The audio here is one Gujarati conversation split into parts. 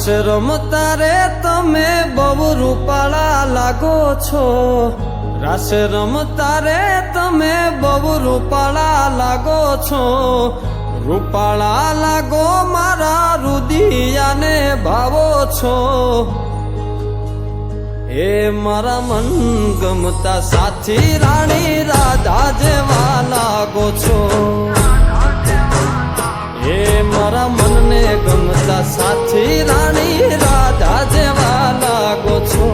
રાસ રમતા રે તમે બહુ રૂપાળા લાગો છો, રાસ રમતા રે તમે બહુ રૂપાળા લાગો છો, રૂપાળા લાગો મારા રુદિયાને ભાવો છો, એ મારા મન ગમતા સાથી રાણી રાધા જેવા લાગો છો, એ મારા મનને ગમતા સાથી રાણી રાધા જેવા લાગો છો.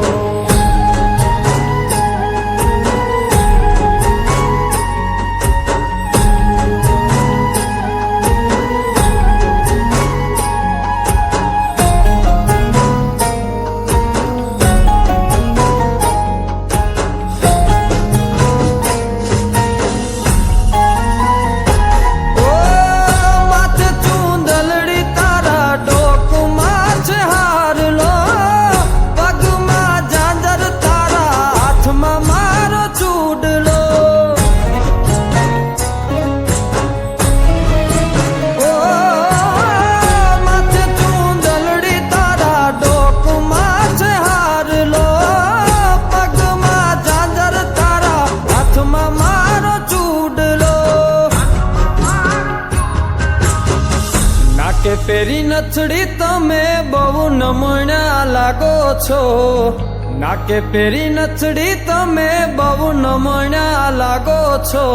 પેરી નથડી તમે બહુ નમણ્યા લાગો છો, નાકે પેરી નથડી તમે બહુ નમણ્યા લાગો છો,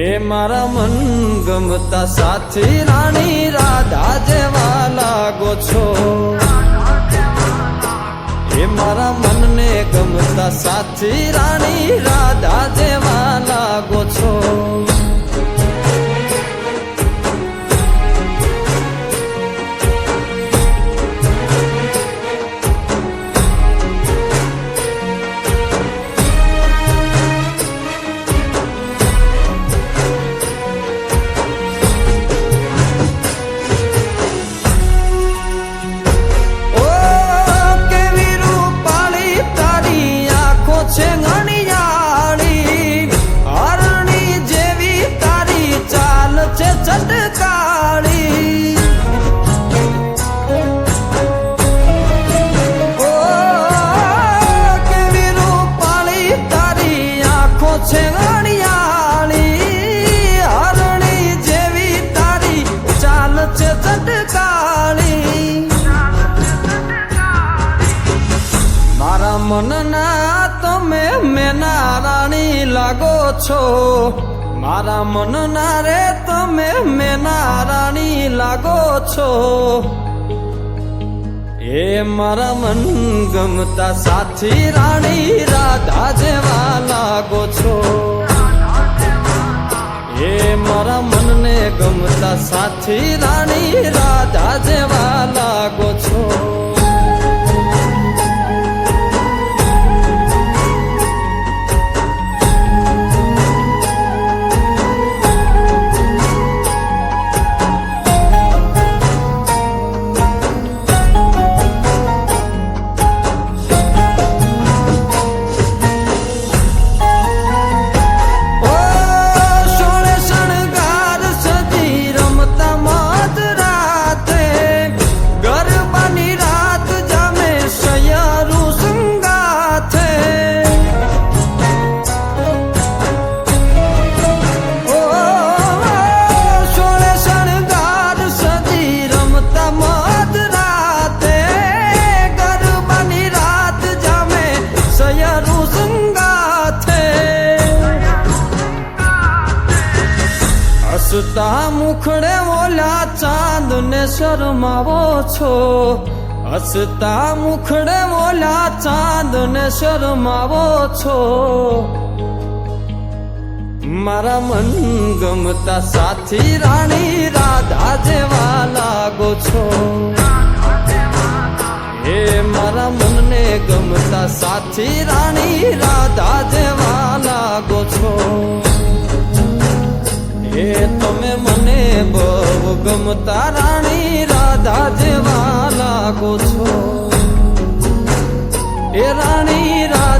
એ મારા મન ગમતા સાથી રાણી રાધા જેવા લાગો છો, એ મારા મનને ગમતા સાથી રાણી રાધા જેવા લાગો છો. મારા મનના તમે મેના રાણી લાગો છો, મારા મનના રે તમે મેના રાણી લાગો છો, એ મારા મન ગમતા સાથી રાણી રાધા જેવા લાગો છો, એ મારા મનને ગમતા સાથી રાણી રાધા જેવા લાગો છો. હસતા મુખડે ઓલા ચાંદ ને શરમાવો છો, હસતા મુખડે ઓલા ચાંદ ને શરમાવો છો, મારા મન ગમતા સાથી રાણી રાધા જેવા લાગો છો, એ મારા મનને ગમતા સાથી રાણી રાધા જેવા લાગો છો, એ તમે મને બહુ ગમતા રાણી રાધા જેવા લાગો છો, એ રાણી રાધા